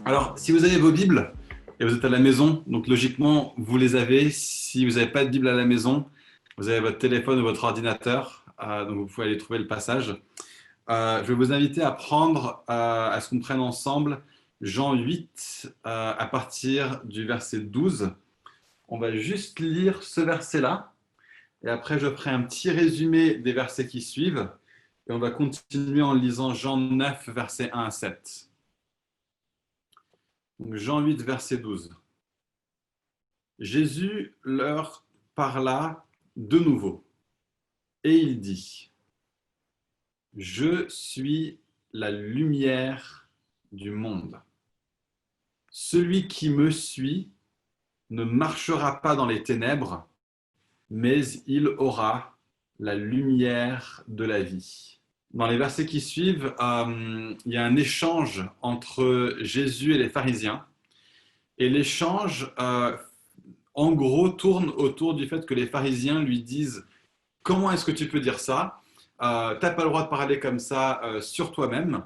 Alors, si vous avez vos Bibles et vous êtes à la maison, donc logiquement, vous les avez. Si vous n'avez pas de Bible à la maison, vous avez votre téléphone ou votre ordinateur, donc vous pouvez aller trouver le passage. Je vais vous inviter à prendre, à ce qu'on prenne ensemble Jean 8 à partir du verset 12. On va juste lire ce verset-là et après je ferai un petit résumé des versets qui suivent et on va continuer en lisant Jean 9, versets 1 à 7. Donc Jean 8, verset 12. Jésus leur parla de nouveau et il dit: Je suis la lumière du monde. Celui qui me suit ne marchera pas dans les ténèbres, mais il aura la lumière de la vie. Dans les versets qui suivent, il y a un échange entre Jésus et les pharisiens. Et l'échange, en gros, tourne autour du fait que les pharisiens lui disent: Comment est-ce que tu peux dire ça? Tu n'as pas le droit de parler comme ça sur toi-même.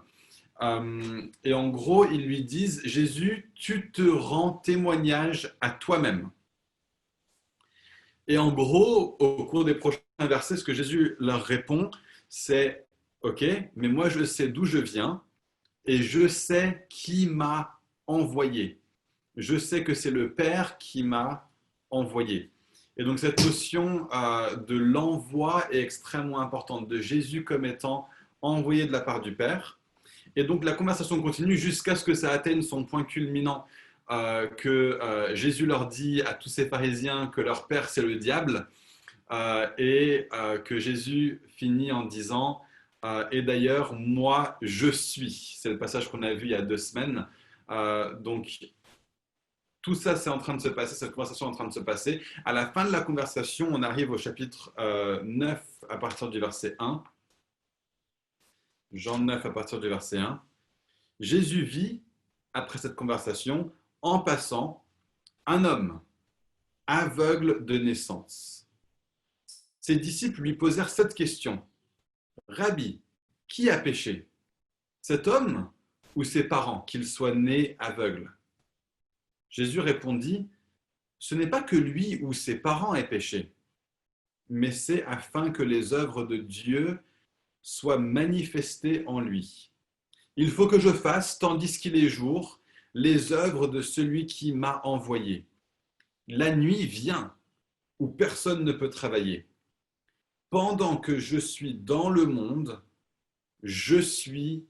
Et en gros, ils lui disent: Jésus, tu te rends témoignage à toi-même. Et en gros, au cours des prochains versets, ce que Jésus leur répond, c'est: Ok, mais moi je sais d'où je viens et je sais qui m'a envoyé. Je sais que c'est le Père qui m'a envoyé. Et donc cette notion de l'envoi est extrêmement importante, de Jésus comme étant envoyé de la part du Père. Et donc la conversation continue jusqu'à ce que ça atteigne son point culminant, que Jésus leur dit à tous ces pharisiens que leur Père c'est le diable, et que Jésus finit en disant et d'ailleurs moi je suis. C'est le passage qu'on a vu il y a 2 semaines. Donc tout ça, c'est en train de se passer, cette conversation est en train de se passer. À la fin de la conversation, on arrive au chapitre 9 à partir du verset 1. Jean 9 à partir du verset 1. Jésus vit, après cette conversation, en passant, un homme aveugle de naissance. Ses disciples lui posèrent cette question: Rabbi, qui a péché, cet homme ou ses parents, qu'il soit né aveugle? Jésus répondit: Ce n'est pas que lui ou ses parents aient péché, mais c'est afin que les œuvres de Dieu soient manifestées en lui. Il faut que je fasse, tandis qu'il est jour, les œuvres de celui qui m'a envoyé. La nuit vient où personne ne peut travailler. Pendant que je suis dans le monde, je suis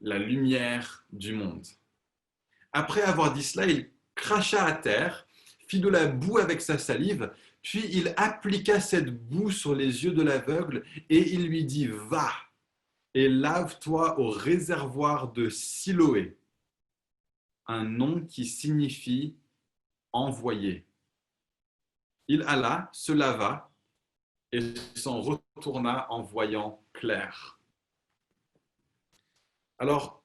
la lumière du monde. Après avoir dit cela, il cracha à terre, fit de la boue avec sa salive, puis il appliqua cette boue sur les yeux de l'aveugle et il lui dit: Va et lave-toi au réservoir de Siloé, un nom qui signifie envoyé. Il alla, se lava et s'en retourna en voyant clair. Alors,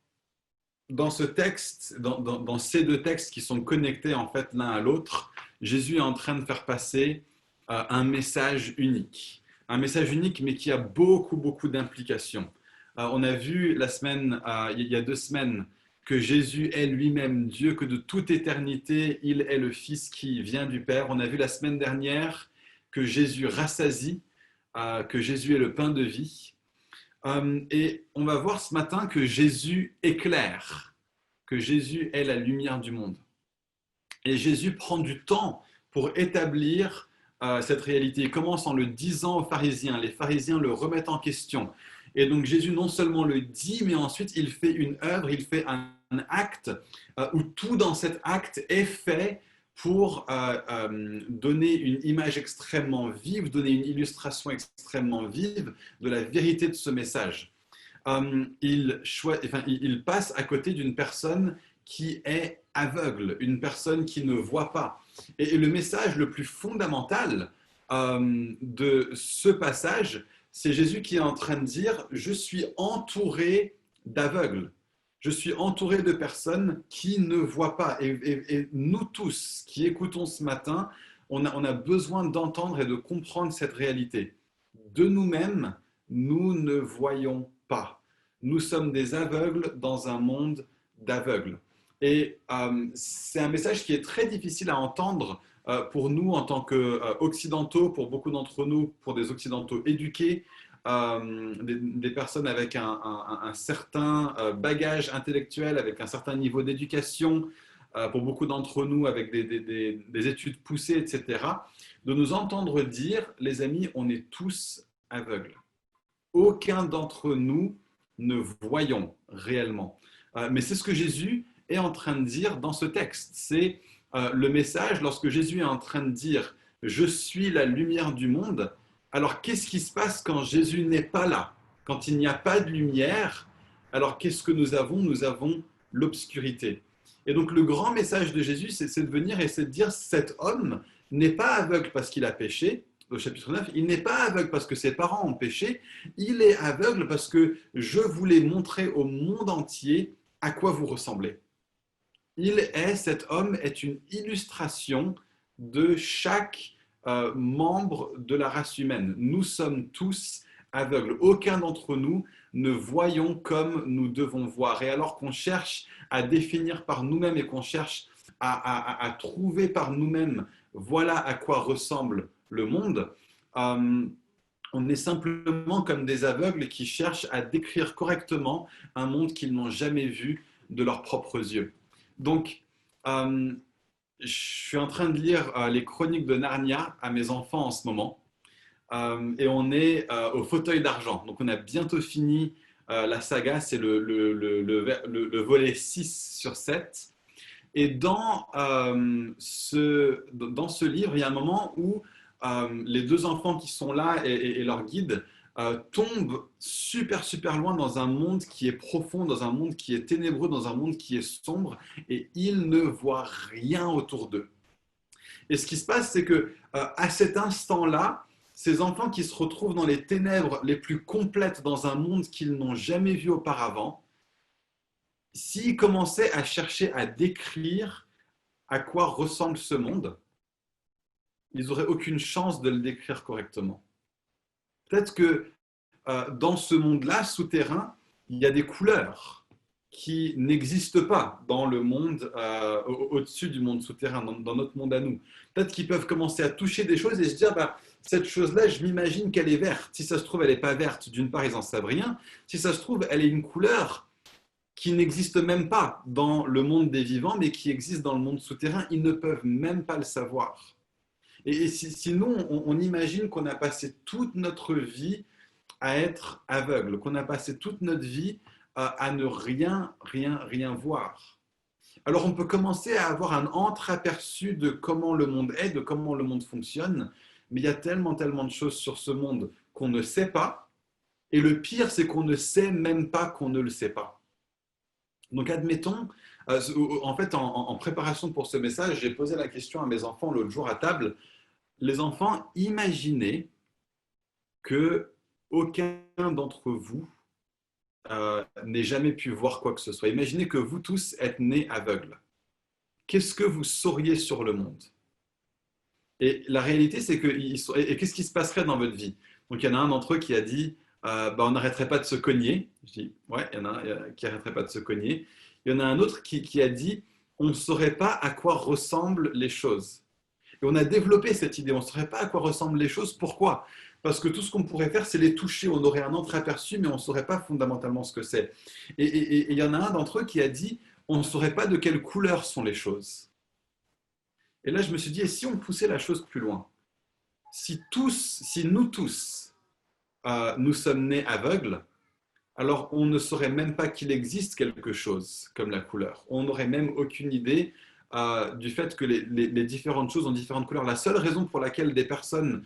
dans ce texte, dans ces deux textes qui sont connectés en fait l'un à l'autre, Jésus est en train de faire passer un message unique. Un message unique, mais qui a beaucoup, beaucoup d'implications. On a vu il y a 2 semaines, que Jésus est lui-même Dieu, que de toute éternité, il est le Fils qui vient du Père. On a vu la semaine dernière que Jésus rassasie, que Jésus est le pain de vie. Et on va voir ce matin que Jésus éclaire, que Jésus est la lumière du monde. Et Jésus prend du temps pour établir cette réalité. Il commence en le disant aux pharisiens. Les pharisiens le remettent en question. Et donc Jésus non seulement le dit, mais ensuite il fait une œuvre, il fait un acte où tout dans cet acte est fait pour donner une image extrêmement vive, donner une illustration extrêmement vive de la vérité de ce message. Il passe à côté d'une personne qui est aveugle, une personne qui ne voit pas. Et le message le plus fondamental de ce passage, c'est Jésus qui est en train de dire: je suis entouré d'aveugles. Je suis entouré de personnes qui ne voient pas. Et nous tous qui écoutons ce matin, on a besoin d'entendre et de comprendre cette réalité. De nous-mêmes, nous ne voyons pas. Nous sommes des aveugles dans un monde d'aveugles. Et c'est un message qui est très difficile à entendre pour nous en tant qu'occidentaux, pour beaucoup d'entre nous, pour des occidentaux éduqués, des personnes avec un certain bagage intellectuel, avec un certain niveau d'éducation, pour beaucoup d'entre nous avec des études poussées, etc., de nous entendre dire, les amis, on est tous aveugles. Aucun d'entre nous ne voyons réellement. Mais c'est ce que Jésus est en train de dire dans ce texte. C'est le message lorsque Jésus est en train de dire je suis la lumière du monde. Alors qu'est-ce qui se passe quand Jésus n'est pas là? Quand il n'y a pas de lumière, alors qu'est-ce que nous avons? Nous avons l'obscurité. Et donc le grand message de Jésus, c'est de venir et c'est de dire cet homme n'est pas aveugle parce qu'il a péché. Au chapitre 9, il n'est pas aveugle parce que ses parents ont péché, il est aveugle parce que je voulais montrer au monde entier à quoi vous ressemblez. Cet homme est une illustration de chaque membre de la race humaine. Nous sommes tous aveugles. Aucun d'entre nous ne voyons comme nous devons voir. Et alors qu'on cherche à définir par nous-mêmes et qu'on cherche à trouver par nous-mêmes, voilà à quoi ressemble le monde, on est simplement comme des aveugles qui cherchent à décrire correctement un monde qu'ils n'ont jamais vu de leurs propres yeux. Donc, je suis en train de lire les chroniques de Narnia à mes enfants en ce moment. Et on est au fauteuil d'argent. Donc, on a bientôt fini la saga. C'est le volet 6 sur 7. Et dans ce livre, il y a un moment où les deux enfants qui sont là et leur guide tombent super, super loin dans un monde qui est profond, dans un monde qui est ténébreux, dans un monde qui est sombre, et ils ne voient rien autour d'eux. Et ce qui se passe, c'est que à cet instant-là, ces enfants qui se retrouvent dans les ténèbres les plus complètes dans un monde qu'ils n'ont jamais vu auparavant, s'ils commençaient à chercher à décrire à quoi ressemble ce monde, ils n'auraient aucune chance de le décrire correctement. Peut-être que dans ce monde-là, souterrain, il y a des couleurs qui n'existent pas dans le monde au-dessus du monde souterrain, dans notre monde à nous. Peut-être qu'ils peuvent commencer à toucher des choses et se dire, bah, cette chose-là, je m'imagine qu'elle est verte. Si ça se trouve, elle n'est pas verte. D'une part, ils n'en savent rien. Si ça se trouve, elle est une couleur qui n'existe même pas dans le monde des vivants, mais qui existe dans le monde souterrain. Ils ne peuvent même pas le savoir. Et sinon, on imagine qu'on a passé toute notre vie à être aveugle, qu'on a passé toute notre vie à ne rien voir. Alors on peut commencer à avoir un entreaperçu de comment le monde est, de comment le monde fonctionne, mais il y a tellement de choses sur ce monde qu'on ne sait pas, et le pire, c'est qu'on ne sait même pas qu'on ne le sait pas. Donc admettons, en fait, en préparation pour ce message, j'ai posé la question à mes enfants l'autre jour à table. Les enfants, imaginez que aucun d'entre vous n'ait jamais pu voir quoi que ce soit. Imaginez que vous tous êtes nés aveugles. Qu'est-ce que vous sauriez sur le monde? Et la réalité, c'est que et qu'est-ce qui se passerait dans votre vie? Donc il y en a un d'entre eux qui a dit bah, on n'arrêterait pas de se cogner. Je dis ouais, il y en a un qui n'arrêterait pas de se cogner. Il y en a un autre qui a dit on ne saurait pas à quoi ressemblent les choses. Et on a développé cette idée, on ne saurait pas à quoi ressemblent les choses. Pourquoi? Parce que tout ce qu'on pourrait faire, c'est les toucher. On aurait un entreaperçu, mais on ne saurait pas fondamentalement ce que c'est. Et il y en a un d'entre eux qui a dit on ne saurait pas de quelle couleur sont les choses. Et là, je me suis dit, et si on poussait la chose plus loin? Si nous tous, nous sommes nés aveugles, alors on ne saurait même pas qu'il existe quelque chose comme la couleur. On n'aurait même aucune idée du fait que les différentes choses ont différentes couleurs. La seule raison pour laquelle des personnes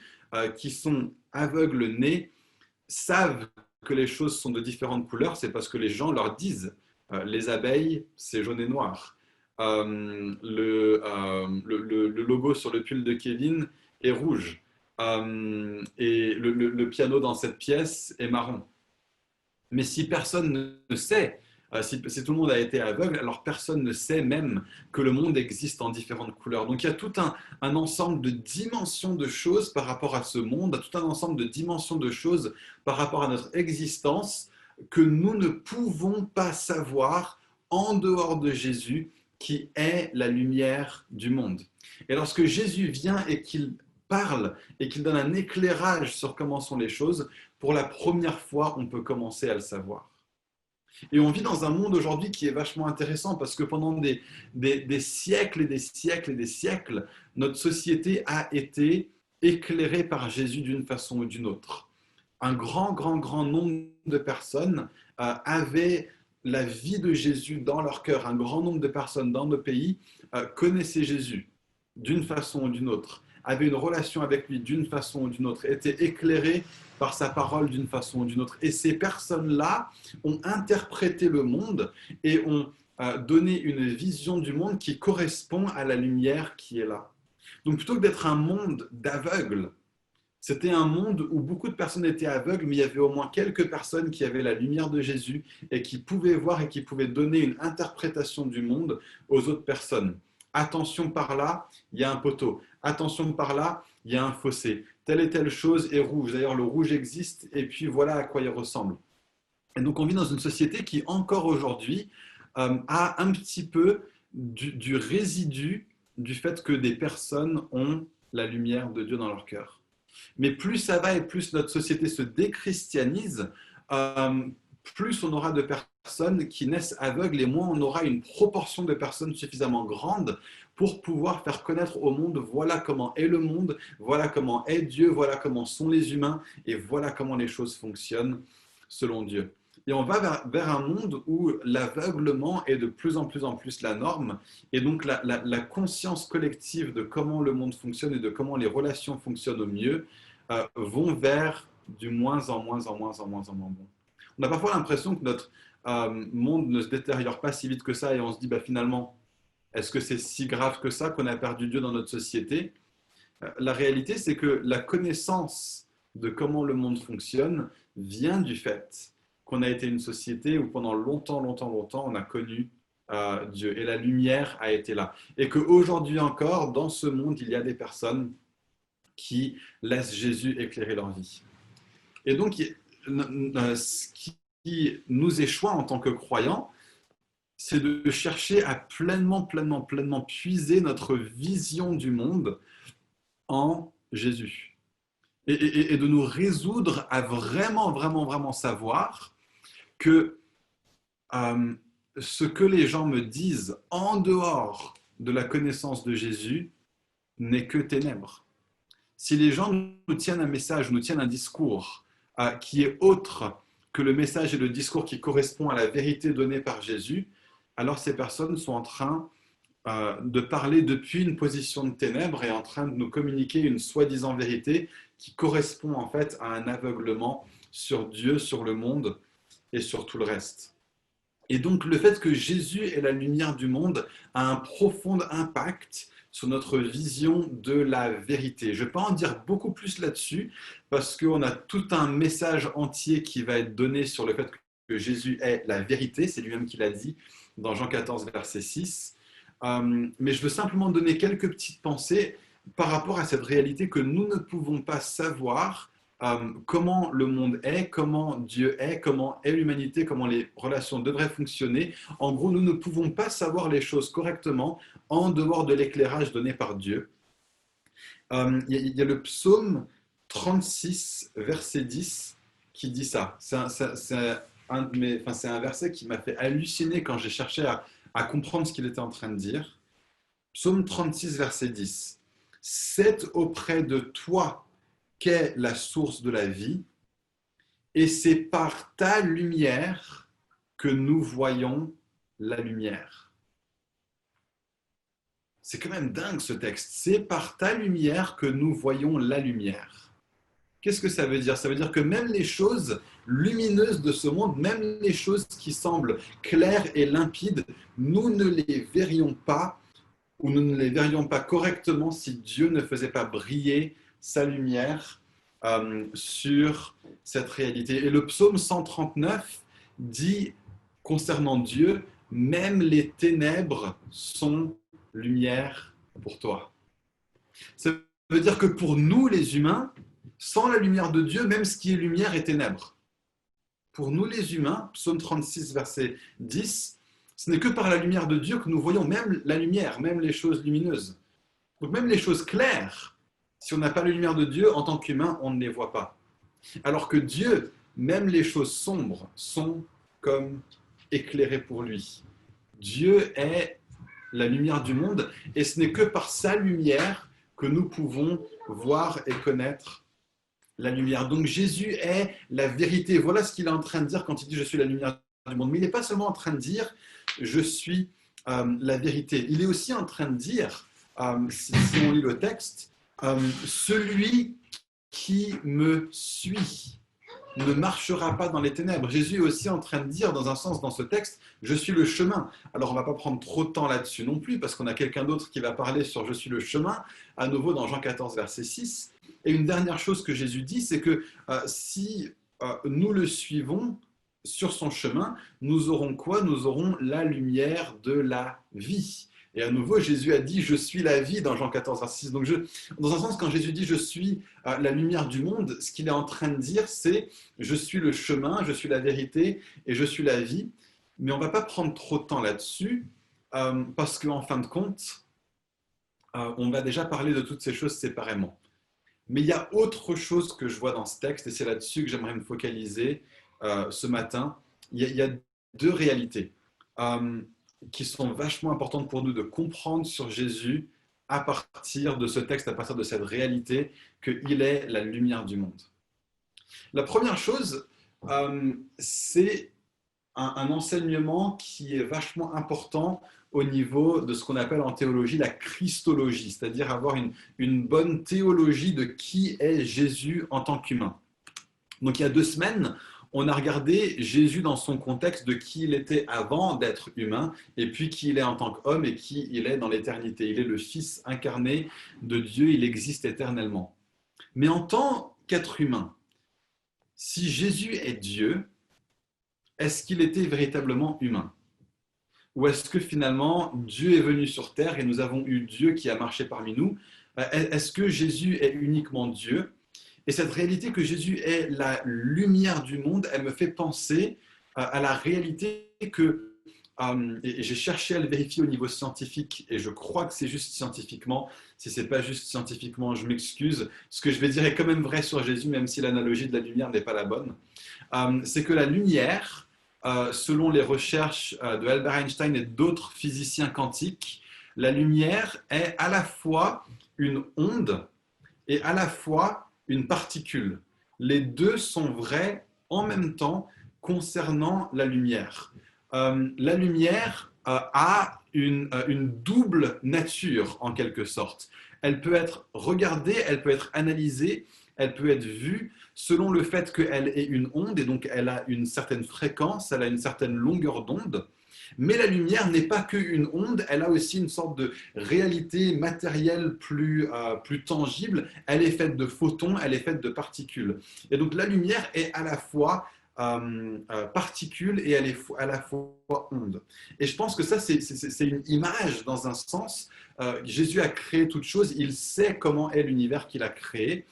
qui sont aveugles nés savent que les choses sont de différentes couleurs, c'est parce que les gens leur disent les abeilles, c'est jaune et noir. Le logo sur le pull de Kevin est rouge. Et le piano dans cette pièce est marron. Mais si personne ne sait, si tout le monde a été aveugle, alors personne ne sait même que le monde existe en différentes couleurs. Donc il y a tout un ensemble de dimensions de choses par rapport à ce monde, tout un ensemble de dimensions de choses par rapport à notre existence que nous ne pouvons pas savoir en dehors de Jésus qui est la lumière du monde. Et lorsque Jésus vient et qu'il parle et qu'il donne un éclairage sur comment sont les choses, pour la première fois, on peut commencer à le savoir. Et on vit dans un monde aujourd'hui qui est vachement intéressant parce que pendant des siècles et des siècles et des siècles, notre société a été éclairée par Jésus d'une façon ou d'une autre. Un grand nombre de personnes avaient la vie de Jésus dans leur cœur. Un grand nombre de personnes dans nos pays connaissaient Jésus d'une façon ou d'une autre, avaient une relation avec lui d'une façon ou d'une autre, étaient éclairées par sa parole d'une façon ou d'une autre. Et ces personnes-là ont interprété le monde et ont donné une vision du monde qui correspond à la lumière qui est là. Donc plutôt que d'être un monde d'aveugles, c'était un monde où beaucoup de personnes étaient aveugles, mais il y avait au moins quelques personnes qui avaient la lumière de Jésus et qui pouvaient voir et qui pouvaient donner une interprétation du monde aux autres personnes. Attention par là, il y a un poteau. Attention par là, il y a un fossé. Telle et telle chose est rouge. D'ailleurs, le rouge existe et puis voilà à quoi il ressemble. Et donc, on vit dans une société qui, encore aujourd'hui, a un petit peu du résidu du fait que des personnes ont la lumière de Dieu dans leur cœur. Mais plus ça va et plus notre société se déchristianise, plus on aura de personnes qui naissent aveugles et moins on aura une proportion de personnes suffisamment grande pour pouvoir faire connaître au monde voilà comment est le monde, voilà comment est Dieu, voilà comment sont les humains et voilà comment les choses fonctionnent selon Dieu. Et on va vers un monde où l'aveuglement est de plus en plus la norme. Et donc la conscience collective de comment le monde fonctionne et de comment les relations fonctionnent au mieux vont vers du moins en moins bon. On a parfois l'impression que notre monde ne se détériore pas si vite que ça et on se dit finalement, est-ce que c'est si grave que ça qu'on a perdu Dieu dans notre société? La réalité, c'est que la connaissance de comment le monde fonctionne vient du fait qu'on a été une société où pendant longtemps, on a connu Dieu et la lumière a été là. Et qu'aujourd'hui encore, dans ce monde, il y a des personnes qui laissent Jésus éclairer leur vie. Et donc, ce qui nous échoit en tant que croyants, c'est de chercher à pleinement puiser notre vision du monde en Jésus. Et de nous résoudre à vraiment savoir que ce que les gens me disent en dehors de la connaissance de Jésus n'est que ténèbres. Si les gens nous tiennent un message, nous tiennent un discours qui est autre que le message et le discours qui correspond à la vérité donnée par Jésus, alors ces personnes sont en train de parler depuis une position de ténèbres et en train de nous communiquer une soi-disant vérité qui correspond en fait à un aveuglement sur Dieu, sur le monde et sur tout le reste. Et donc le fait que Jésus est la lumière du monde a un profond impact sur notre vision de la vérité. Je ne vais pas en dire beaucoup plus là-dessus parce qu'on a tout un message entier qui va être donné sur le fait que Jésus est la vérité, c'est lui-même qui l'a dit dans Jean 14, verset 6. Mais je veux simplement donner quelques petites pensées par rapport à cette réalité que nous ne pouvons pas savoir comment le monde est, comment Dieu est, comment est l'humanité, comment les relations devraient fonctionner. En gros, nous ne pouvons pas savoir les choses correctement en dehors de l'éclairage donné par Dieu. Il y a le psaume 36, verset 10, qui dit ça. C'est un verset qui m'a fait halluciner quand j'ai cherché à comprendre ce qu'il était en train de dire. Psaume 36, verset 10. « C'est auprès de toi qu'est la source de la vie, et c'est par ta lumière que nous voyons la lumière. » C'est quand même dingue ce texte. C'est par ta lumière que nous voyons la lumière. Qu'est-ce que ça veut dire? Ça veut dire que même les choses lumineuses de ce monde, même les choses qui semblent claires et limpides, nous ne les verrions pas ou nous ne les verrions pas correctement si Dieu ne faisait pas briller sa lumière sur cette réalité. Et le psaume 139 dit concernant Dieu, même les ténèbres sont lumière pour toi. Ça veut dire que pour nous les humains, sans la lumière de Dieu, même ce qui est lumière est ténèbres. Pour nous les humains, psaume 36, verset 10, Ce n'est que par la lumière de Dieu que nous voyons même la lumière, même les choses lumineuses. Donc même les choses claires, si on n'a pas la lumière de Dieu, en tant qu'humain, on ne les voit pas. Alors que Dieu, même les choses sombres, sont comme éclairées pour lui. Dieu est la lumière du monde, et ce n'est que par sa lumière que nous pouvons voir et connaître la lumière. Donc Jésus est la vérité. Voilà ce qu'il est en train de dire quand il dit « Je suis la lumière du monde ». Mais il n'est pas seulement en train de dire « Je suis la vérité ». Il est aussi en train de dire, si on lit le texte, « Celui qui me suit ne marchera pas dans les ténèbres ». Jésus est aussi en train de dire, dans un sens, dans ce texte, je suis le chemin. Alors, on ne va pas prendre trop de temps là-dessus non plus, parce qu'on a quelqu'un d'autre qui va parler sur je suis le chemin, à nouveau dans Jean 14, verset 6. Et une dernière chose que Jésus dit, c'est que si nous le suivons sur son chemin, nous aurons quoi? Nous aurons la lumière de la vie. Et à nouveau, Jésus a dit « Je suis la vie » dans Jean 14, verset 6. Donc, dans un sens, quand Jésus dit « Je suis la lumière du monde », ce qu'il est en train de dire, c'est « Je suis le chemin, je suis la vérité et je suis la vie ». Mais on ne va pas prendre trop de temps là-dessus, parce qu'en fin de compte, on va déjà parler de toutes ces choses séparément. Mais il y a autre chose que je vois dans ce texte, et c'est là-dessus que j'aimerais me focaliser ce matin. Il y a deux réalités qui sont vachement importantes pour nous de comprendre sur Jésus à partir de ce texte, à partir de cette réalité qu'il est la lumière du monde. La première chose, c'est un enseignement qui est vachement important au niveau de ce qu'on appelle en théologie la christologie, c'est-à-dire avoir une bonne théologie de qui est Jésus en tant qu'humain. Donc il y a 2 semaines, on a regardé Jésus dans son contexte de qui il était avant d'être humain, et puis qui il est en tant qu'homme et qui il est dans l'éternité. Il est le Fils incarné de Dieu, il existe éternellement. Mais en tant qu'être humain, si Jésus est Dieu, est-ce qu'il était véritablement humain? Ou est-ce que finalement Dieu est venu sur terre et nous avons eu Dieu qui a marché parmi nous? Est-ce que Jésus est uniquement Dieu? Et cette réalité que Jésus est la lumière du monde, elle me fait penser à la réalité que, et j'ai cherché à le vérifier au niveau scientifique, et je crois que c'est juste scientifiquement. Si ce n'est pas juste scientifiquement, je m'excuse. Ce que je vais dire est quand même vrai sur Jésus, même si l'analogie de la lumière n'est pas la bonne. C'est que la lumière, selon les recherches de Albert Einstein et d'autres physiciens quantiques, la lumière est à la fois une onde et à la fois une particule. Les deux sont vrais en même temps concernant la lumière. La lumière a une double nature en quelque sorte. Elle peut être regardée, elle peut être analysée, elle peut être vue selon le fait qu'elle est une onde et donc elle a une certaine fréquence, elle a une certaine longueur d'onde. Mais la lumière n'est pas qu'une onde, elle a aussi une sorte de réalité matérielle plus tangible. Elle est faite de photons, elle est faite de particules. Et donc la lumière est à la fois particule et elle est à la fois onde. Et je pense que ça, c'est une image dans un sens. Jésus a créé toute chose, il sait comment est l'univers qu'il a créé.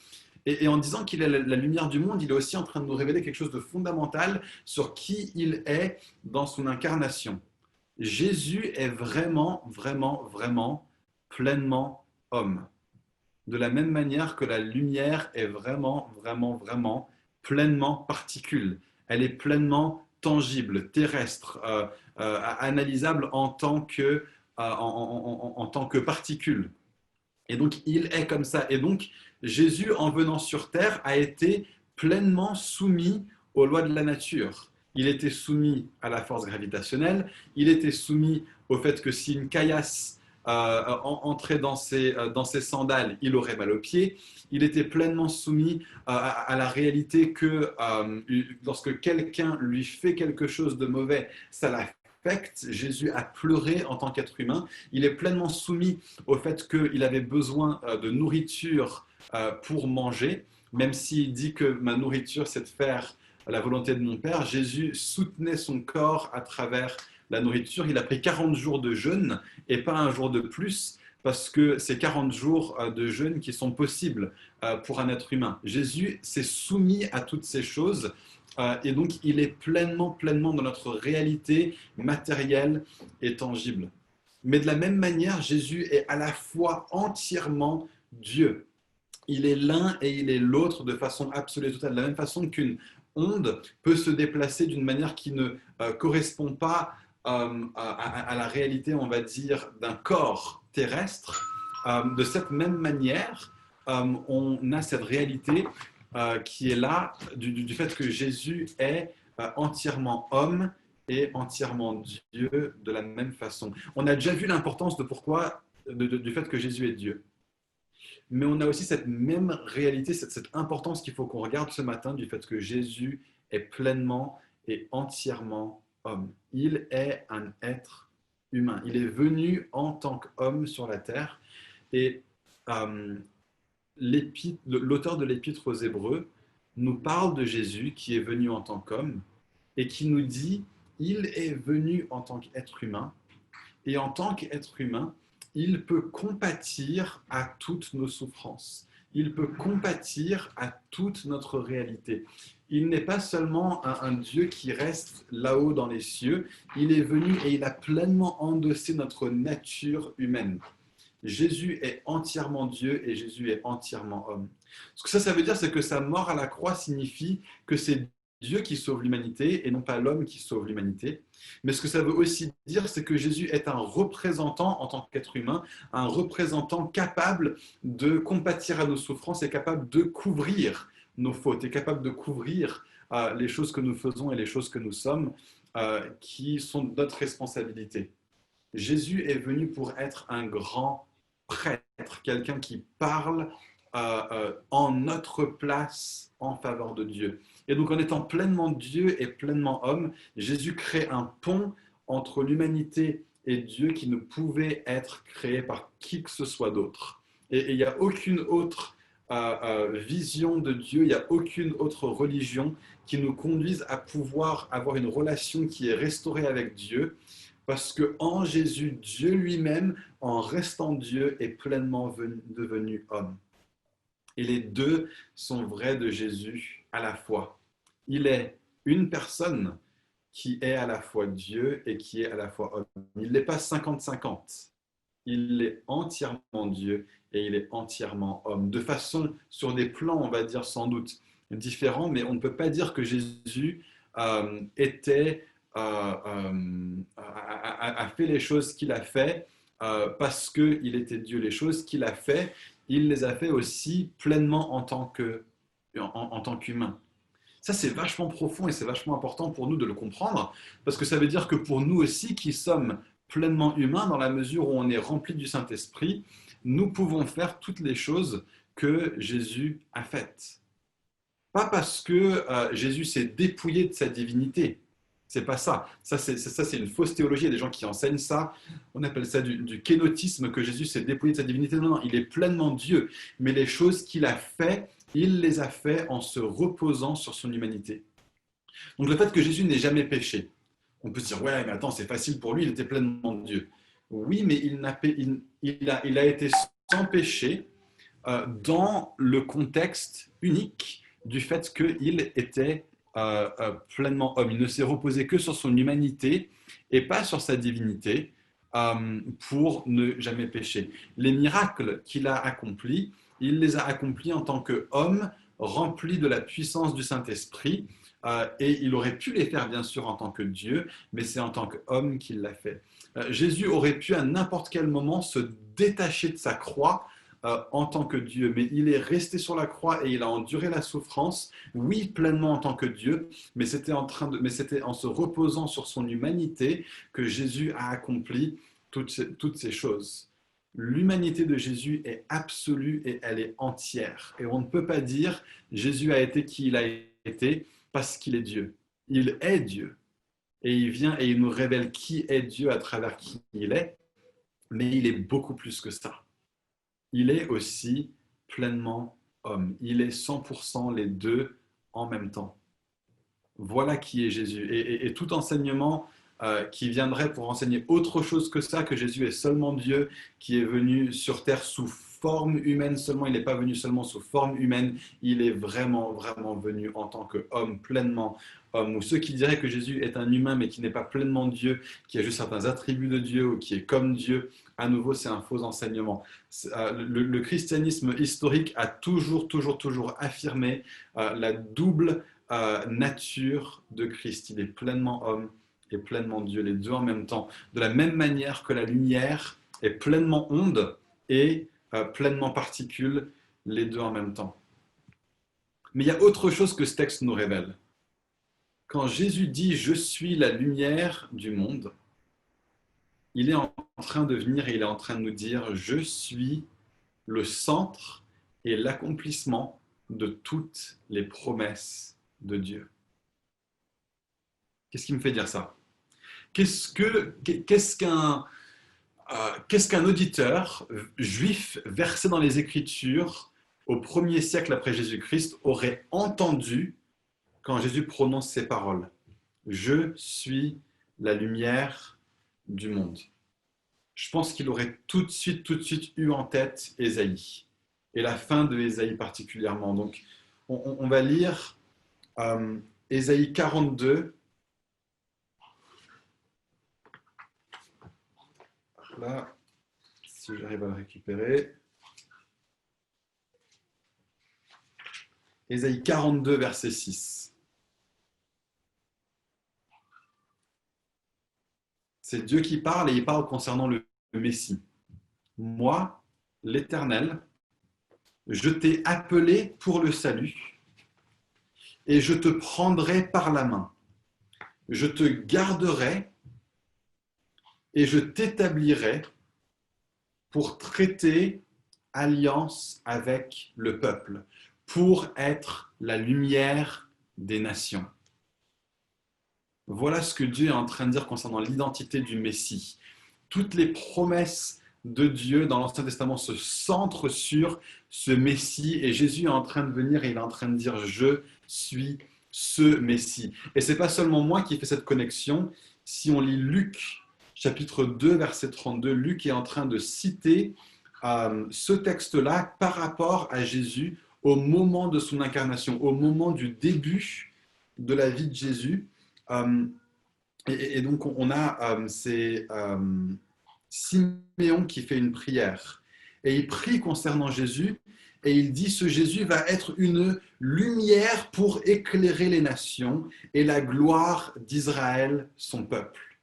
Et en disant qu'il est la lumière du monde, il est aussi en train de nous révéler quelque chose de fondamental sur qui il est dans son incarnation. Jésus est vraiment, vraiment, vraiment pleinement homme. De la même manière que la lumière est vraiment, vraiment, vraiment pleinement particule. Elle est pleinement tangible, terrestre, analysable en tant que particule. Et donc, il est comme ça. Et donc, Jésus, en venant sur terre, a été pleinement soumis aux lois de la nature. Il était soumis à la force gravitationnelle, il était soumis au fait que si une caillasse entrait dans ses sandales, il aurait mal aux pieds. Il était pleinement soumis à la réalité que lorsque quelqu'un lui fait quelque chose de mauvais, ça l'affecte. Jésus a pleuré en tant qu'être humain. Il est pleinement soumis au fait qu'il avait besoin de nourriture pour manger, même s'il dit que ma nourriture, c'est de faire la volonté de mon Père. Jésus soutenait son corps à travers la nourriture. Il a pris 40 jours de jeûne et pas un jour de plus, parce que c'est 40 jours de jeûne qui sont possibles pour un être humain. Jésus s'est soumis à toutes ces choses Et donc, il est pleinement, pleinement dans notre réalité matérielle et tangible. Mais de la même manière, Jésus est à la fois entièrement Dieu. Il est l'un et il est l'autre de façon absolue et totale. De la même façon qu'une onde peut se déplacer d'une manière qui ne correspond pas à la réalité, on va dire, d'un corps terrestre. De cette même manière, on a cette réalité qui est là du fait que Jésus est entièrement homme et entièrement Dieu de la même façon. On a déjà vu l'importance de pourquoi, du fait que Jésus est Dieu. Mais on a aussi cette même réalité, cette importance qu'il faut qu'on regarde ce matin du fait que Jésus est pleinement et entièrement homme. Il est un être humain. Il est venu en tant qu'homme sur la terre. Et euh, l'auteur de l'Épître aux Hébreux nous parle de Jésus qui est venu en tant qu'homme et qui nous dit il est venu en tant qu'être humain. Et en tant qu'être humain, il peut compatir à toutes nos souffrances. Il peut compatir à toute notre réalité. Il n'est pas seulement un Dieu qui reste là-haut dans les cieux, il est venu et il a pleinement endossé notre nature humaine. Jésus est entièrement Dieu et Jésus est entièrement homme. Ce que ça veut dire, c'est que sa mort à la croix signifie que c'est Dieu qui sauve l'humanité et non pas l'homme qui sauve l'humanité. Mais ce que ça veut aussi dire, c'est que Jésus est un représentant en tant qu'être humain, un représentant capable de compatir à nos souffrances et capable de couvrir nos fautes, et capable de couvrir les choses que nous faisons et les choses que nous sommes, qui sont notre responsabilité. Jésus est venu pour être un grand prêtre, quelqu'un qui parle en notre place en faveur de Dieu. Et donc en étant pleinement Dieu et pleinement homme, Jésus crée un pont entre l'humanité et Dieu qui ne pouvait être créé par qui que ce soit d'autre. Et il n'y a aucune autre vision de Dieu, il n'y a aucune autre religion qui nous conduise à pouvoir avoir une relation qui est restaurée avec Dieu, parce que en Jésus, Dieu lui-même, en restant Dieu, est pleinement devenu homme. Et les deux sont vrais de Jésus à la fois. Il est une personne qui est à la fois Dieu et qui est à la fois homme. Il n'est pas 50-50. Il est entièrement Dieu et il est entièrement homme. De façon, sur des plans, on va dire sans doute différents, mais on ne peut pas dire que Jésus était a fait les choses qu'il a fait parce qu'il était Dieu. Les choses qu'il a fait, il les a fait aussi pleinement en tant qu'humain. Ça, c'est vachement profond et c'est vachement important pour nous de le comprendre, parce que ça veut dire que pour nous aussi, qui sommes pleinement humains, dans la mesure où on est rempli du Saint-Esprit, nous pouvons faire toutes les choses que Jésus a faites. Pas parce que Jésus s'est dépouillé de sa divinité. C'est pas ça. Ça, c'est une fausse théologie. Il y a des gens qui enseignent ça. On appelle ça du kénotisme, que Jésus s'est dépouillé de sa divinité. Non, non, il est pleinement Dieu. Mais les choses qu'il a faites, il les a faites en se reposant sur son humanité. Donc le fait que Jésus n'ait jamais péché, on peut se dire, ouais, mais attends, c'est facile pour lui, il était pleinement Dieu. Oui, mais il a été sans péché dans le contexte unique du fait qu'il était pleinement homme. Il ne s'est reposé que sur son humanité et pas sur sa divinité pour ne jamais pécher. Les miracles qu'il a accomplis, il les a accomplis en tant qu'homme rempli de la puissance du Saint-Esprit. Et il aurait pu les faire bien sûr en tant que Dieu, mais c'est en tant qu'homme qu'il l'a fait. Jésus aurait pu à n'importe quel moment se détacher de sa croix en tant que Dieu, mais il est resté sur la croix et il a enduré la souffrance, oui, pleinement en tant que Dieu, mais c'était en se reposant sur son humanité que Jésus a accompli toutes ces choses. L'humanité de Jésus est absolue et elle est entière. Et on ne peut pas dire Jésus a été qui il a été parce qu'il est Dieu. Il est Dieu. Et il vient et il nous révèle qui est Dieu à travers qui il est, mais il est beaucoup plus que ça. Il est aussi pleinement homme. Il est 100% les deux en même temps. Voilà qui est Jésus. Et tout enseignement qui viendrait pour enseigner autre chose que ça, que Jésus est seulement Dieu, qui est venu sur terre sous forme humaine seulement, il n'est pas venu seulement sous forme humaine, il est vraiment, vraiment venu en tant qu'homme, pleinement homme. Ou ceux qui diraient que Jésus est un humain mais qui n'est pas pleinement Dieu, qui a juste certains attributs de Dieu ou qui est comme Dieu, à nouveau, c'est un faux enseignement. Le christianisme historique a toujours, toujours, toujours affirmé la double nature de Christ. Il est pleinement homme et pleinement Dieu, les deux en même temps. De la même manière que la lumière est pleinement onde et pleinement particule, les deux en même temps. Mais il y a autre chose que ce texte nous révèle. Quand Jésus dit « Je suis la lumière du monde », il est en train de venir et il est en train de nous dire « Je suis le centre et l'accomplissement de toutes les promesses de Dieu. » Qu'est-ce qui me fait dire ça? Qu'est-ce qu'un auditeur juif versé dans les Écritures au 1er siècle après Jésus-Christ aurait entendu quand Jésus prononce ces paroles? Je suis la lumière du monde. Je pense qu'il aurait tout de suite eu en tête Ésaïe, et la fin de Ésaïe particulièrement. Donc, on va lire Ésaïe 42. Là, si j'arrive à le récupérer. Ésaïe 42, verset 6. C'est Dieu qui parle et il parle concernant le Messie. Moi, l'Éternel, je t'ai appelé pour le salut et je te prendrai par la main. Je te garderai et je t'établirai pour traiter alliance avec le peuple, pour être la lumière des nations. Voilà ce que Dieu est en train de dire concernant l'identité du Messie. Toutes les promesses de Dieu dans l'Ancien Testament se centrent sur ce Messie et Jésus est en train de venir et il est en train de dire « Je suis ce Messie ». Et ce n'est pas seulement moi qui fais cette connexion. Si on lit Luc, chapitre 2, verset 32, Luc est en train de citer ce texte-là par rapport à Jésus au moment de son incarnation, au moment du début de la vie de Jésus. Et donc, on a Siméon qui fait une prière. Et il prie concernant Jésus, et il dit, ce Jésus va être une lumière pour éclairer les nations et la gloire d'Israël, son peuple.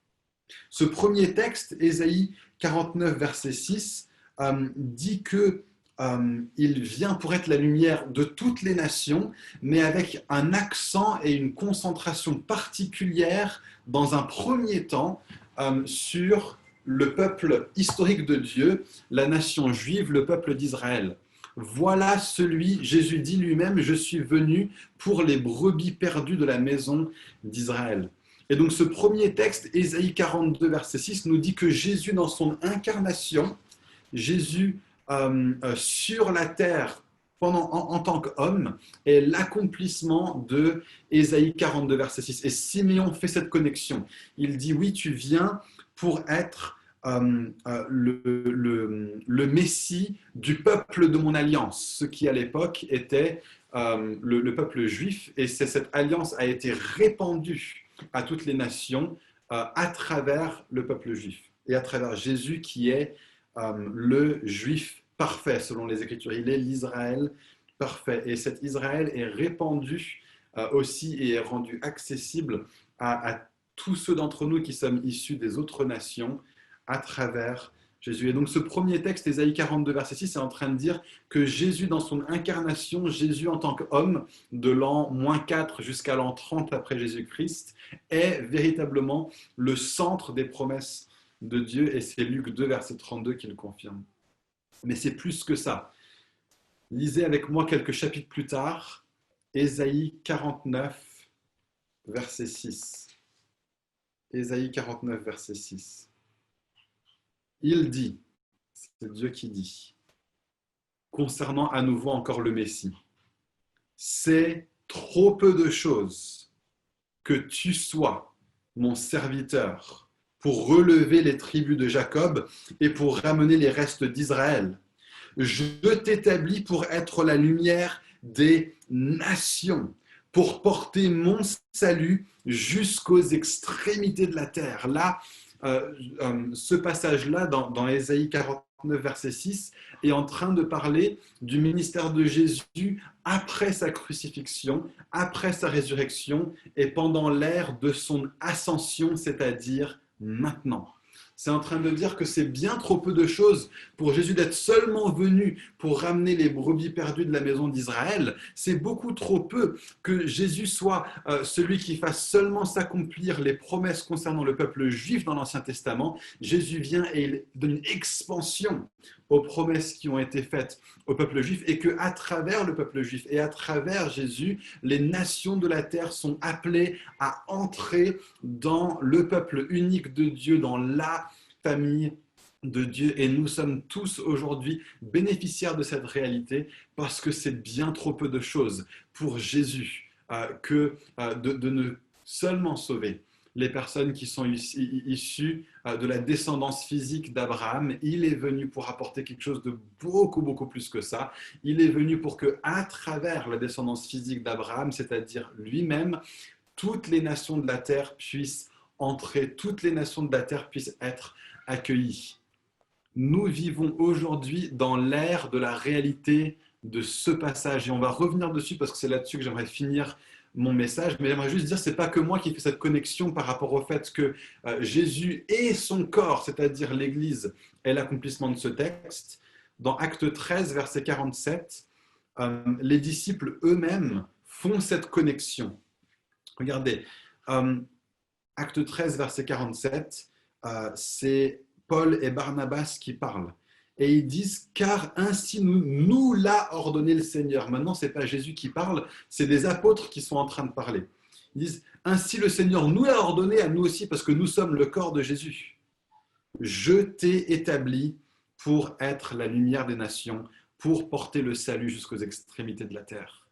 Ce premier texte, Ésaïe 49, verset 6, dit que il vient pour être la lumière de toutes les nations, mais avec un accent et une concentration particulière dans un premier temps sur le peuple historique de Dieu, la nation juive, le peuple d'Israël. Voilà celui, Jésus dit lui-même, je suis venu pour les brebis perdues de la maison d'Israël. Et donc ce premier texte, Ésaïe 42, verset 6, nous dit que Jésus, dans son incarnation, Jésus sur la terre en tant qu'homme est l'accomplissement de Ésaïe 42, verset 6. Et Siméon fait cette connexion. Il dit, oui, tu viens pour être le Messie du peuple de mon alliance, ce qui à l'époque était le peuple juif, et cette alliance a été répandue à toutes les nations à travers le peuple juif et à travers Jésus qui est le juif parfait selon les Écritures. Il est l'Israël parfait et cet Israël est répandu aussi et est rendu accessible à tous ceux d'entre nous qui sommes issus des autres nations à travers Jésus. Et donc ce premier texte, Ésaïe 42, verset 6, est en train de dire que Jésus dans son incarnation, Jésus en tant qu'homme, de l'an -4 jusqu'à l'an 30 après Jésus-Christ, est véritablement le centre des promesses de Dieu, et c'est Luc 2, verset 32 qui le confirme. Mais c'est plus que ça. Lisez avec moi quelques chapitres plus tard, Ésaïe 49, verset 6. Ésaïe 49, verset 6. Il dit, c'est Dieu qui dit, concernant à nouveau encore le Messie, c'est trop peu de choses que tu sois mon serviteur pour relever les tribus de Jacob et pour ramener les restes d'Israël. Je t'établis pour être la lumière des nations, pour porter mon salut jusqu'aux extrémités de la terre. Là, ce passage-là, dans Ésaïe 49, verset 6, est en train de parler du ministère de Jésus après sa crucifixion, après sa résurrection et pendant l'ère de son ascension, c'est-à-dire maintenant. C'est en train de dire que c'est bien trop peu de choses pour Jésus d'être seulement venu pour ramener les brebis perdues de la maison d'Israël. C'est beaucoup trop peu que Jésus soit celui qui fasse seulement s'accomplir les promesses concernant le peuple juif dans l'Ancien Testament. Jésus vient et il donne une expansion aux promesses qui ont été faites au peuple juif et qu'à travers le peuple juif et à travers Jésus, les nations de la terre sont appelées à entrer dans le peuple unique de Dieu, dans la famille de Dieu. Et nous sommes tous aujourd'hui bénéficiaires de cette réalité parce que c'est bien trop peu de choses pour Jésus de ne seulement sauver les personnes qui sont issues de la descendance physique d'Abraham. Il est venu pour apporter quelque chose de beaucoup, beaucoup plus que ça. Il est venu pour que, à travers la descendance physique d'Abraham, c'est-à-dire lui-même, toutes les nations de la terre puissent entrer, toutes les nations de la terre puissent être accueillies. Nous vivons aujourd'hui dans l'ère de la réalité de ce passage et on va revenir dessus parce que c'est là-dessus que j'aimerais finir mon message, mais j'aimerais juste dire, c'est pas que moi qui fais cette connexion par rapport au fait que Jésus et son corps, c'est-à-dire l'Église, est l'accomplissement de ce texte. Dans Acte 13, verset 47, les disciples eux-mêmes font cette connexion. Regardez, Acte 13, verset 47, c'est Paul et Barnabas qui parlent. Et ils disent, car ainsi nous l'a ordonné le Seigneur. Maintenant, ce n'est pas Jésus qui parle, c'est des apôtres qui sont en train de parler. Ils disent, ainsi le Seigneur nous l'a ordonné à nous aussi, parce que nous sommes le corps de Jésus. Je t'ai établi pour être la lumière des nations, pour porter le salut jusqu'aux extrémités de la terre.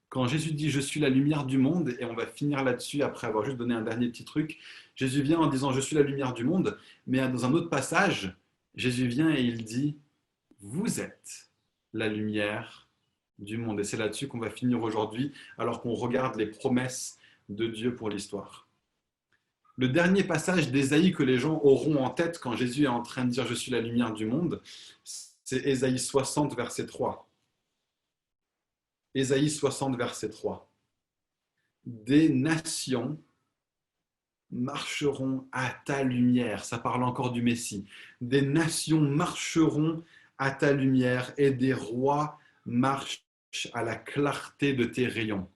Quand Jésus dit « Je suis la lumière du monde », et on va finir là-dessus après avoir juste donné un dernier petit truc, Jésus vient en disant « Je suis la lumière du monde », mais dans un autre passage, Jésus vient et il dit « Vous êtes la lumière du monde ». Et c'est là-dessus qu'on va finir aujourd'hui, alors qu'on regarde les promesses de Dieu pour l'histoire. Le dernier passage d'Ésaïe que les gens auront en tête quand Jésus est en train de dire « Je suis la lumière du monde », c'est Ésaïe 60, verset 3. Ésaïe 60, verset 3. Des nations marcheront à ta lumière. Ça parle encore du Messie. Des nations marcheront à ta lumière et des rois marchent à la clarté de tes rayons.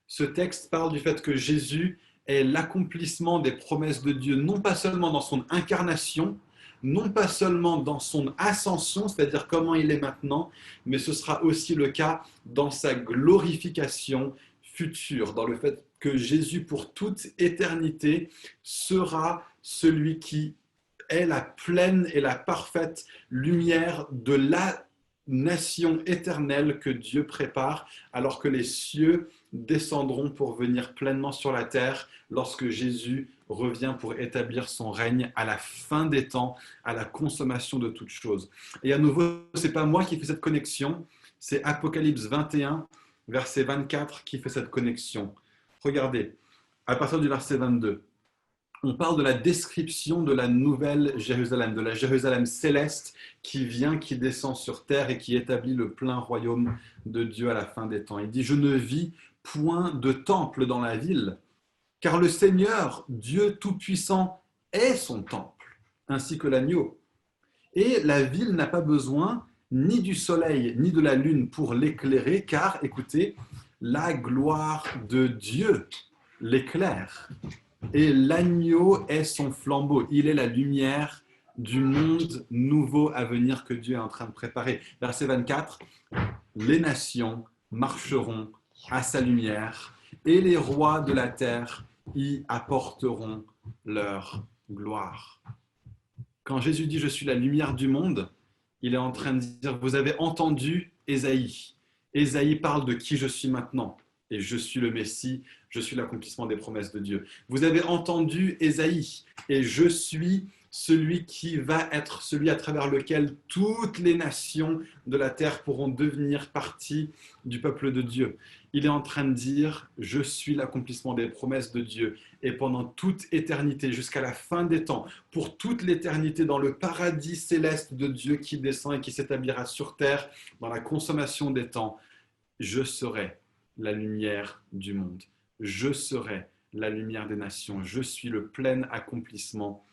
Ce texte parle du fait que Jésus est l'accomplissement des promesses de Dieu, non pas seulement dans son incarnation, non pas seulement dans son ascension, c'est-à-dire comment il est maintenant, mais ce sera aussi le cas dans sa glorification future, dans le fait que Jésus, pour toute éternité, sera celui qui est la pleine et la parfaite lumière de la nation éternelle que Dieu prépare, alors que les cieux descendront pour venir pleinement sur la terre lorsque Jésus revient pour établir son règne à la fin des temps, à la consommation de toutes choses. Et à nouveau, ce n'est pas moi qui fais cette connexion, c'est Apocalypse 21, verset 24 qui fait cette connexion. Regardez, à partir du verset 22, on parle de la description de la nouvelle Jérusalem, de la Jérusalem céleste qui vient, qui descend sur terre et qui établit le plein royaume de Dieu à la fin des temps. Il dit « Je ne vis point de temple dans la ville, car le Seigneur, Dieu Tout-Puissant, est son temple, ainsi que l'agneau. Et la ville n'a pas besoin ni du soleil, ni de la lune pour l'éclairer, car, écoutez, la gloire de Dieu l'éclaire. Et l'agneau est son flambeau. Il est la lumière du monde nouveau à venir que Dieu est en train de préparer. Verset 24, les nations marcheront à sa lumière et les rois de la terre y apporteront leur gloire. Quand Jésus dit « Je suis la lumière du monde », il est en train de dire « Vous avez entendu Ésaïe. Ésaïe parle de qui je suis maintenant. Et je suis le Messie, je suis l'accomplissement des promesses de Dieu. Vous avez entendu Ésaïe, et je suis celui qui va être celui à travers lequel toutes les nations de la terre pourront devenir partie du peuple de Dieu. Il est en train de dire, je suis l'accomplissement des promesses de Dieu. Et pendant toute éternité, jusqu'à la fin des temps, pour toute l'éternité, dans le paradis céleste de Dieu qui descend et qui s'établira sur terre, dans la consommation des temps, je serai la lumière du monde. Je serai la lumière des nations. Je suis le plein accomplissement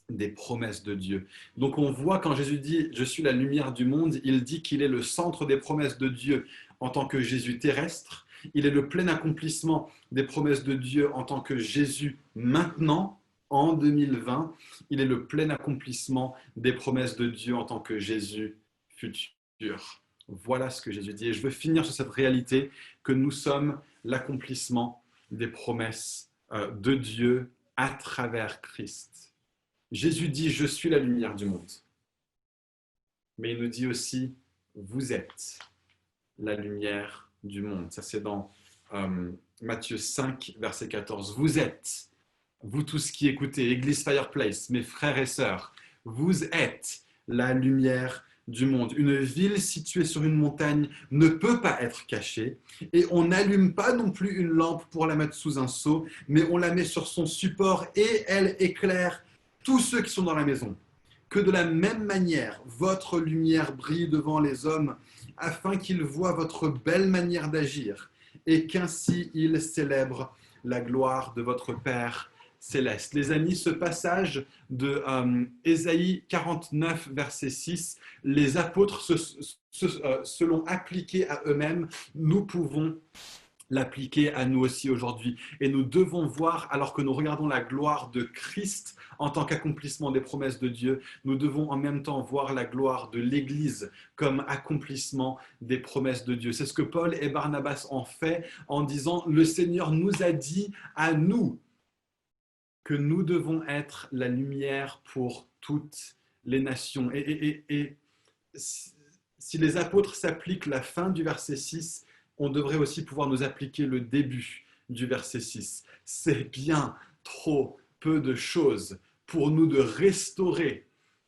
des promesses de Dieu. Donc on voit quand Jésus dit « Je suis la lumière du monde », il dit qu'il est le centre des promesses de Dieu en tant que Jésus terrestre. Il est le plein accomplissement des promesses de Dieu en tant que Jésus maintenant, en 2020. Il est le plein accomplissement des promesses de Dieu en tant que Jésus futur. Voilà ce que Jésus dit. Et je veux finir sur cette réalité que nous sommes l'accomplissement des promesses de Dieu à travers Christ. Jésus dit « Je suis la lumière du monde ». Mais il nous dit aussi « Vous êtes la lumière du monde ». Ça, c'est dans Matthieu 5, verset 14. « Vous êtes, vous tous qui écoutez, Église Fireplace, mes frères et sœurs, vous êtes la lumière du monde. Une ville située sur une montagne ne peut pas être cachée et on n'allume pas non plus une lampe pour la mettre sous un seau, mais on la met sur son support et elle éclaire tous ceux qui sont dans la maison. Que de la même manière, votre lumière brille devant les hommes afin qu'ils voient votre belle manière d'agir et qu'ainsi ils célèbrent la gloire de votre Père céleste. Les amis, ce passage de Ésaïe 49, verset 6, les apôtres se l'ont appliqué à eux-mêmes. Nous pouvons l'appliquer à nous aussi aujourd'hui. Et nous devons voir, alors que nous regardons la gloire de Christ en tant qu'accomplissement des promesses de Dieu, nous devons en même temps voir la gloire de l'Église comme accomplissement des promesses de Dieu. C'est ce que Paul et Barnabas ont fait en disant « Le Seigneur nous a dit à nous que nous devons être la lumière pour toutes les nations. » Et si les apôtres s'appliquent la fin du verset 6, on devrait aussi pouvoir nous appliquer le début du verset 6. C'est bien trop peu de choses pour nous de restaurer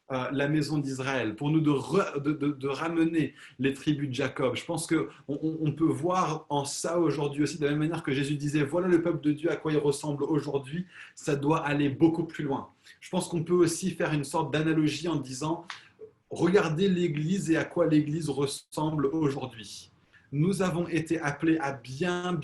la maison d'Israël, pour nous de ramener les tribus de Jacob. Je pense qu'on peut voir en ça aujourd'hui aussi, de la même manière que Jésus disait, voilà le peuple de Dieu à quoi il ressemble aujourd'hui, ça doit aller beaucoup plus loin. Je pense qu'on peut aussi faire une sorte d'analogie en disant, regardez l'Église et à quoi l'Église ressemble aujourd'hui. Nous avons été appelés à bien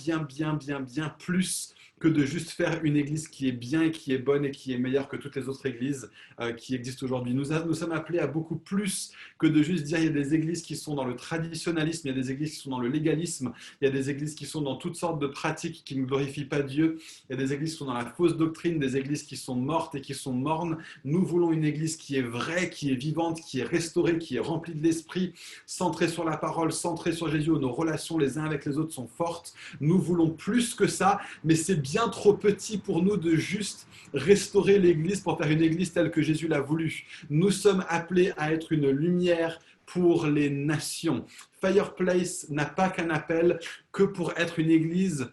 plus que de juste faire une église qui est bien et qui est bonne et qui est meilleure que toutes les autres églises qui existent aujourd'hui. Nous sommes appelés à beaucoup plus que de juste dire il y a des églises qui sont dans le traditionnalisme, il y a des églises qui sont dans le légalisme, il y a des églises qui sont dans toutes sortes de pratiques qui ne glorifient pas Dieu, il y a des églises qui sont dans la fausse doctrine, des églises qui sont mortes et qui sont mornes. Nous voulons une église qui est vraie, qui est vivante, qui est restaurée, qui est remplie de l'esprit, centrée sur la parole, centrée sur Jésus, où nos relations les uns avec les autres sont fortes. Nous voulons plus que ça, mais c'est bien trop petit pour nous de juste restaurer l'église pour faire une église telle que Jésus l'a voulu. Nous sommes appelés à être une lumière pour les nations. Fireplace n'a pas qu'un appel que pour être une église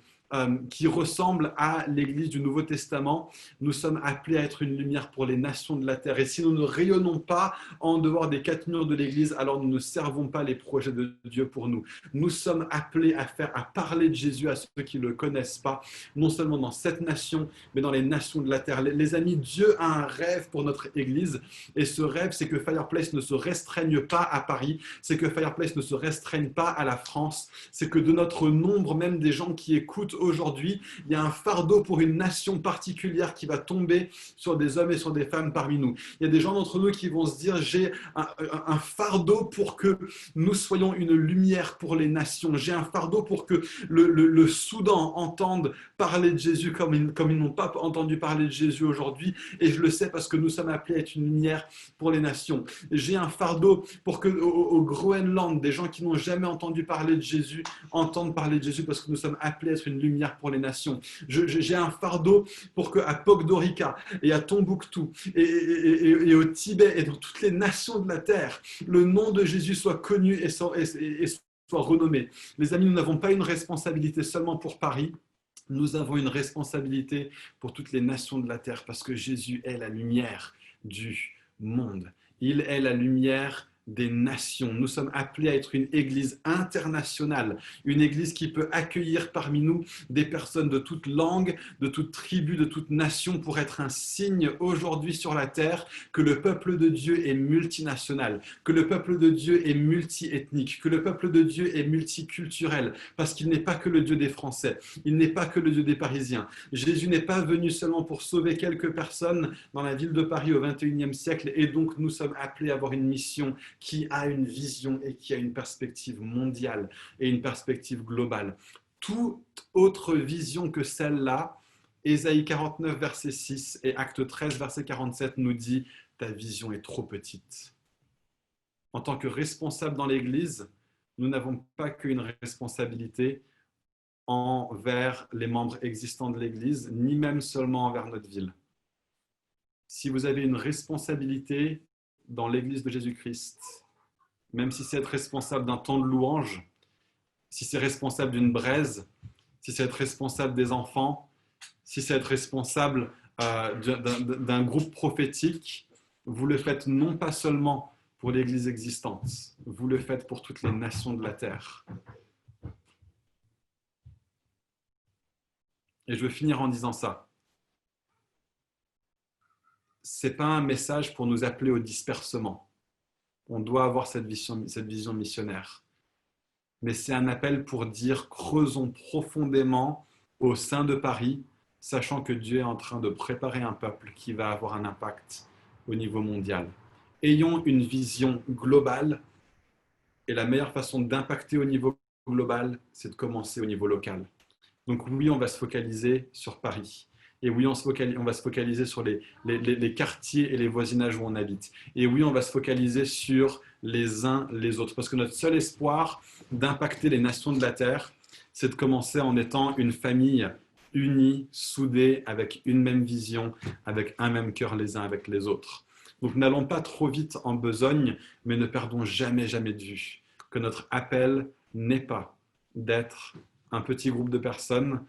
qui ressemble à l'église du Nouveau Testament. Nous sommes appelés à être une lumière pour les nations de la terre. Et si nous ne rayonnons pas en dehors des quatre murs de l'église, alors nous ne servons pas les projets de Dieu pour nous. Nous sommes appelés à parler de Jésus à ceux qui ne le connaissent pas, non seulement dans cette nation, mais dans les nations de la terre. Les amis, Dieu a un rêve pour notre église. Et ce rêve, c'est que Fireplace ne se restreigne pas à Paris, c'est que Fireplace ne se restreigne pas à la France, c'est que de notre nombre, même des gens qui écoutent aujourd'hui, il y a un fardeau pour une nation particulière qui va tomber sur des hommes et sur des femmes parmi nous. Il y a des gens d'entre nous qui vont se dire, j'ai un fardeau pour que nous soyons une lumière pour les nations. J'ai un fardeau pour que le Soudan entende parler de Jésus comme ils n'ont pas entendu parler de Jésus aujourd'hui. Et je le sais parce que nous sommes appelés à être une lumière pour les nations. J'ai un fardeau pour que au Groenland, des gens qui n'ont jamais entendu parler de Jésus entendent parler de Jésus parce que nous sommes appelés à être une lumière pour les nations. J'ai un fardeau pour qu'à Podgorica et à Tombouctou et au Tibet et dans toutes les nations de la terre, le nom de Jésus soit connu et soit renommé. Les amis, nous n'avons pas une responsabilité seulement pour Paris, nous avons une responsabilité pour toutes les nations de la terre parce que Jésus est la lumière du monde. Il est la lumière des nations. Nous sommes appelés à être une église internationale, une église qui peut accueillir parmi nous des personnes de toute langue, de toute tribu, de toute nation pour être un signe aujourd'hui sur la terre que le peuple de Dieu est multinational, que le peuple de Dieu est multiethnique, que le peuple de Dieu est multiculturel, parce qu'il n'est pas que le Dieu des Français, il n'est pas que le Dieu des Parisiens. Jésus n'est pas venu seulement pour sauver quelques personnes dans la ville de Paris au XXIe siècle, et donc nous sommes appelés à avoir une mission qui a une vision et qui a une perspective mondiale et une perspective globale. Toute autre vision que celle-là, Ésaïe 49, verset 6 et Acte 13, verset 47 nous dit « Ta vision est trop petite ». En tant que responsable dans l'Église, nous n'avons pas qu'une responsabilité envers les membres existants de l'Église, ni même seulement envers notre ville. Si vous avez une responsabilité dans l'Église de Jésus-Christ, même si c'est être responsable d'un temps de louange, si c'est responsable d'une braise, si c'est être responsable des enfants, si c'est être responsable d'un groupe prophétique, vous le faites non pas seulement pour l'Église existante, vous le faites pour toutes les nations de la terre. Et je veux finir en disant ça. Ce n'est pas un message pour nous appeler au dispersement. On doit avoir cette vision missionnaire. Mais c'est un appel pour dire creusons profondément au sein de Paris, sachant que Dieu est en train de préparer un peuple qui va avoir un impact au niveau mondial. Ayons une vision globale et la meilleure façon d'impacter au niveau global, c'est de commencer au niveau local. Donc oui, on va se focaliser sur Paris. Et oui, on va se focaliser sur les quartiers et les voisinages où on habite. Et oui, on va se focaliser sur les uns les autres. Parce que notre seul espoir d'impacter les nations de la terre, c'est de commencer en étant une famille unie, soudée, avec une même vision, avec un même cœur les uns avec les autres. Donc n'allons pas trop vite en besogne, mais ne perdons jamais, jamais de vue que notre appel n'est pas d'être un petit groupe de personnes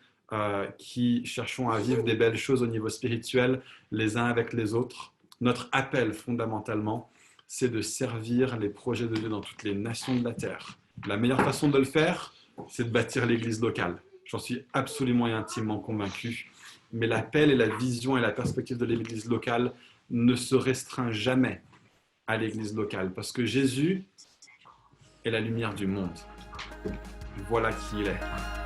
qui cherchons à vivre des belles choses au niveau spirituel les uns avec les autres. Notre appel fondamentalement, c'est de servir les projets de Dieu dans toutes les nations de la terre. La meilleure façon de le faire, c'est de bâtir l'église locale. J'en suis absolument et intimement convaincu. Mais l'appel et la vision et la perspective de l'église locale ne se restreint jamais à l'église locale parce que Jésus est la lumière du monde. Voilà qui il est.